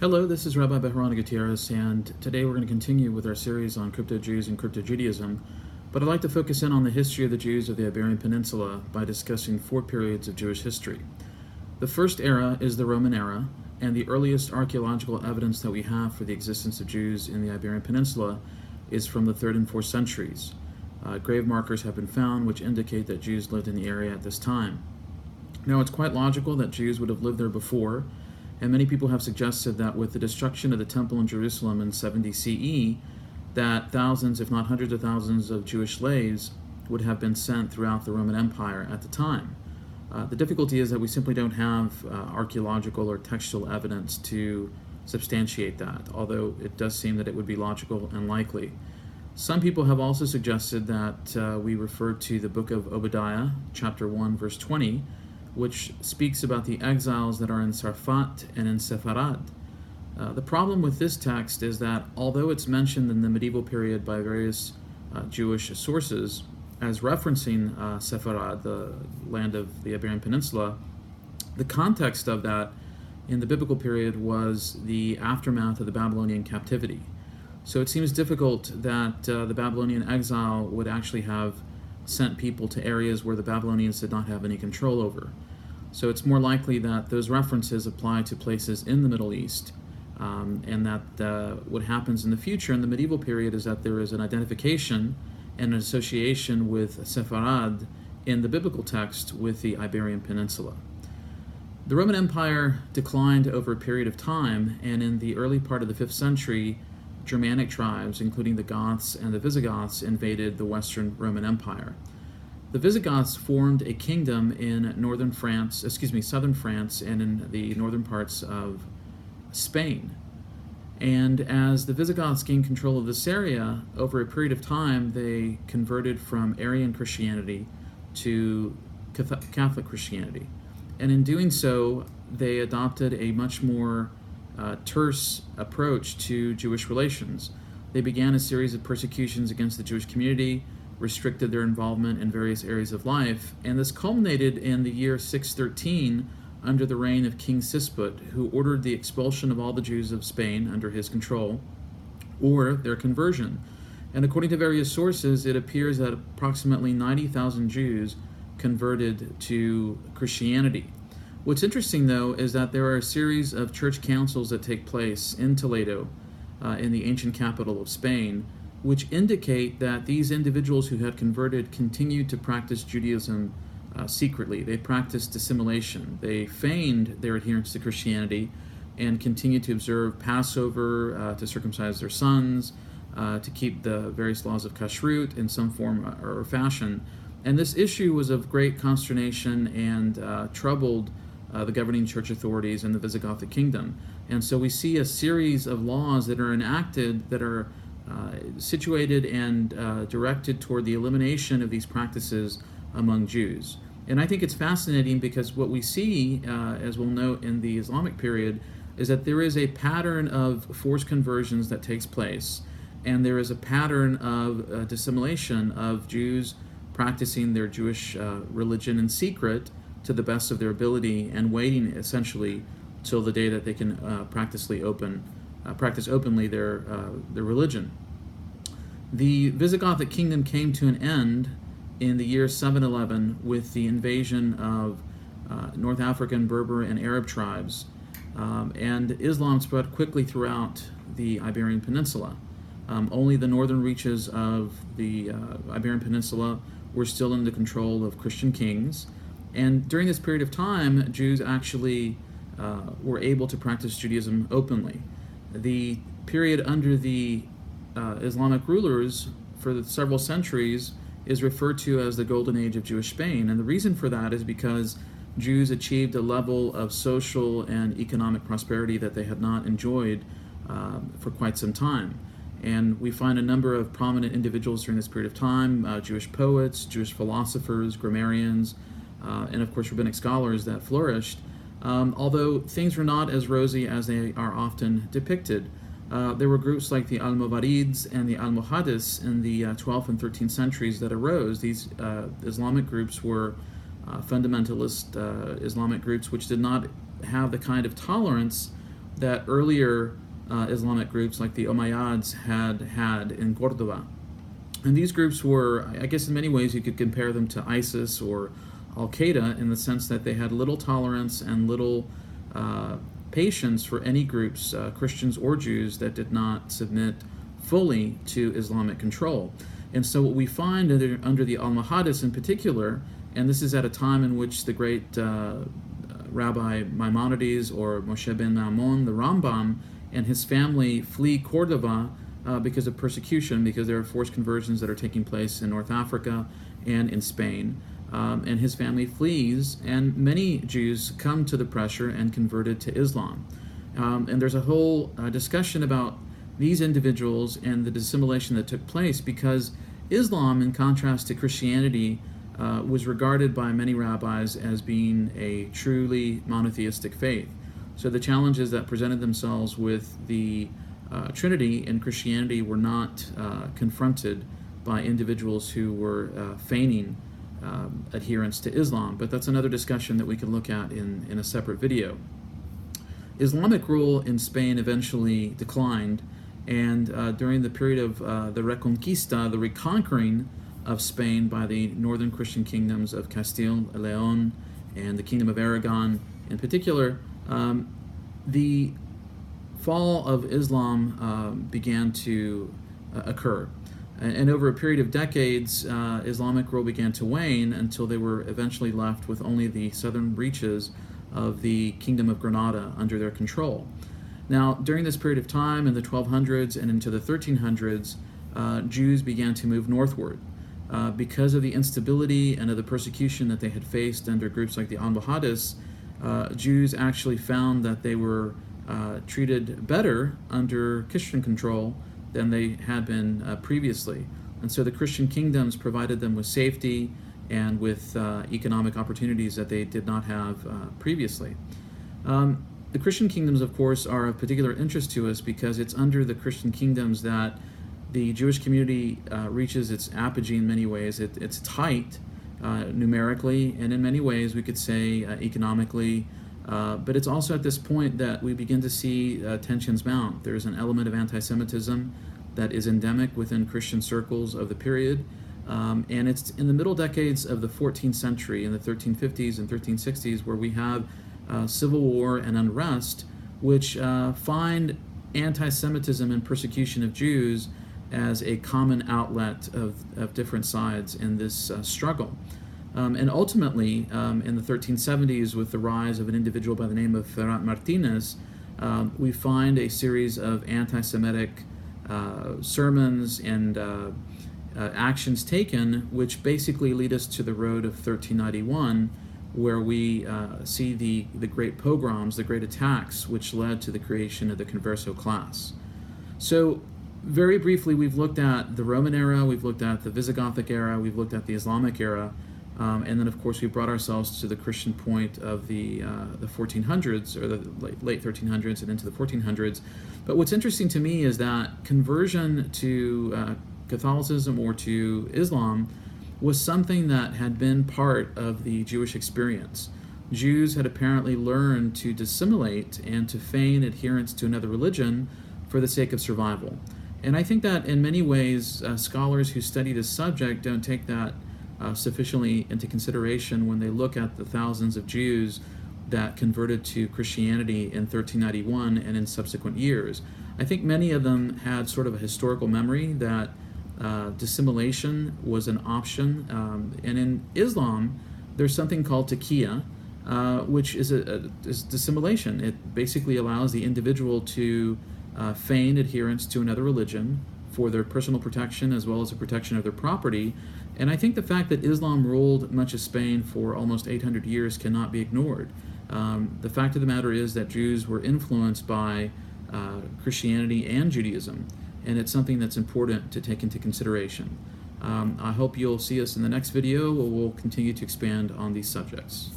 Hello, this is Rabbi Beharana Gutierrez, and today we're going to continue with our series on Crypto-Jews and Crypto-Judaism, but I'd like to focus in on the history of the Jews of the Iberian Peninsula by discussing 4 periods of Jewish history. The first era is the Roman era, and the earliest archaeological evidence that we have for the existence of Jews in the Iberian Peninsula is from the 3rd and 4th centuries. Grave markers have been found which indicate that Jews lived in the area at this time. Now, it's quite logical that Jews would have lived there before, and many people have suggested that with the destruction of the temple in Jerusalem in 70 CE, that thousands, if not hundreds of thousands of Jewish slaves would have been sent throughout the Roman Empire at the time. The difficulty is that we simply don't have archaeological or textual evidence to substantiate that, although it does seem that it would be logical and likely. Some people have also suggested that we refer to the book of Obadiah, chapter 1, verse 20, which speaks about the exiles that are in Sarfat and in Sepharad. The problem with this text is that although it's mentioned in the medieval period by various Jewish sources as referencing Sepharad, the land of the Iberian Peninsula, the context of that in the biblical period was the aftermath of the Babylonian captivity. So it seems difficult that the Babylonian exile would actually have sent people to areas where the Babylonians did not have any control over. So it's more likely that those references apply to places in the Middle East, and that what happens in the future in the medieval period is that there is an identification and an association with Sepharad in the biblical text with the Iberian Peninsula. The Roman Empire declined over a period of time, and in the early part of the 5th century, Germanic tribes, including the Goths and the Visigoths, invaded the Western Roman Empire. The Visigoths formed a kingdom in southern France, and in the northern parts of Spain. And as the Visigoths gained control of this area, over a period of time, they converted from Arian Christianity to Catholic Christianity. And in doing so, they adopted a much more terse approach to Jewish relations. They began a series of persecutions against the Jewish community, restricted their involvement in various areas of life, and this culminated in the year 613 under the reign of King Sisput, who ordered the expulsion of all the Jews of Spain under his control, or their conversion. And according to various sources, it appears that approximately 90,000 Jews converted to Christianity. What's interesting, though, is that there are a series of church councils that take place in Toledo, in the ancient capital of Spain, which indicate that these individuals who had converted continued to practice Judaism secretly. They practiced dissimulation. They feigned their adherence to Christianity and continued to observe Passover, to circumcise their sons, to keep the various laws of kashrut in some form or fashion. And this issue was of great consternation and troubled the governing church authorities in the Visigothic kingdom. And so we see a series of laws that are enacted that are situated and directed toward the elimination of these practices among Jews. And I think it's fascinating because what we see, as we'll note in the Islamic period, is that there is a pattern of forced conversions that takes place, and there is a pattern of dissimulation of Jews practicing their Jewish religion in secret to the best of their ability and waiting essentially till the day that they can practice openly their religion. The Visigothic kingdom came to an end in the year 711 with the invasion of North African, Berber, and Arab tribes, and Islam spread quickly throughout the Iberian Peninsula. Only the northern reaches of the Iberian Peninsula were still under the control of Christian kings, and during this period of time, Jews actually were able to practice Judaism openly. The period under the Islamic rulers for the several centuries is referred to as the Golden Age of Jewish Spain, and the reason for that is because Jews achieved a level of social and economic prosperity that they had not enjoyed for quite some time. And we find a number of prominent individuals during this period of time, Jewish poets, Jewish philosophers, grammarians, and of course rabbinic scholars that flourished, although things were not as rosy as they are often depicted. There were groups like the Almohades and the Almohades in the 12th and 13th centuries that arose. These Islamic groups were fundamentalist Islamic groups which did not have the kind of tolerance that earlier Islamic groups like the Umayyads had in Cordoba. And these groups were, I guess in many ways you could compare them to ISIS or Al-Qaeda in the sense that they had little tolerance and little patience for any groups, Christians or Jews, that did not submit fully to Islamic control. And so what we find under the Almohades in particular, and this is at a time in which the great Rabbi Maimonides or Moshe ben Maimon, the Rambam, and his family flee Cordoba because of persecution, because there are forced conversions that are taking place in North Africa and in Spain. And his family flees, and many Jews come to the pressure and converted to Islam. And there's a whole discussion about these individuals and the dissimulation that took place, because Islam, in contrast to Christianity, was regarded by many rabbis as being a truly monotheistic faith. So the challenges that presented themselves with the Trinity in Christianity were not confronted by individuals who were feigning adherence to Islam. But that's another discussion that we can look at in a separate video. Islamic rule in Spain eventually declined, and during the period of the Reconquista, the reconquering of Spain by the northern Christian kingdoms of Castile, Leon, and the Kingdom of Aragon in particular, the fall of Islam began to occur. And over a period of decades, Islamic rule began to wane until they were eventually left with only the southern reaches of the Kingdom of Granada under their control. Now, during this period of time, in the 1200s and into the 1300s, Jews began to move northward. Because of the instability and of the persecution that they had faced under groups like the Almohades, Jews actually found that they were treated better under Christian control than they had been previously. And so the Christian kingdoms provided them with safety and with economic opportunities that they did not have previously. The Christian kingdoms, of course, are of particular interest to us because it's under the Christian kingdoms that the Jewish community reaches its apogee in many ways. It's tight numerically, and in many ways we could say economically, but it's also at this point that we begin to see tensions mount. There's an element of anti-Semitism that is endemic within Christian circles of the period, and it's in the middle decades of the 14th century, in the 1350s and 1360s, where we have civil war and unrest, which find anti-Semitism and persecution of Jews as a common outlet of different sides in this struggle. And ultimately, in the 1370s, with the rise of an individual by the name of Ferrat Martinez, we find a series of anti-Semitic sermons and actions taken, which basically lead us to the road of 1391, where we see the great pogroms, the great attacks, which led to the creation of the Converso class. So very briefly, we've looked at the Roman era, we've looked at the Visigothic era, we've looked at the Islamic era, and then of course we brought ourselves to the Christian point of the 1400s, or the late 1300s and into the 1400s. But what's interesting to me is that conversion to Catholicism or to Islam was something that had been part of the Jewish experience. Jews had apparently learned to dissimulate and to feign adherence to another religion for the sake of survival. And I think that in many ways, scholars who study this subject don't take that sufficiently into consideration when they look at the thousands of Jews that converted to Christianity in 1391 and in subsequent years. I think many of them had sort of a historical memory that dissimulation was an option. And in Islam, there's something called taqiyya, which is dissimulation. It basically allows the individual to feign adherence to another religion for their personal protection as well as the protection of their property. And I think the fact that Islam ruled much of Spain for almost 800 years cannot be ignored. The fact of the matter is that Jews were influenced by Christianity and Judaism, and it's something that's important to take into consideration. I hope you'll see us in the next video, where we'll continue to expand on these subjects.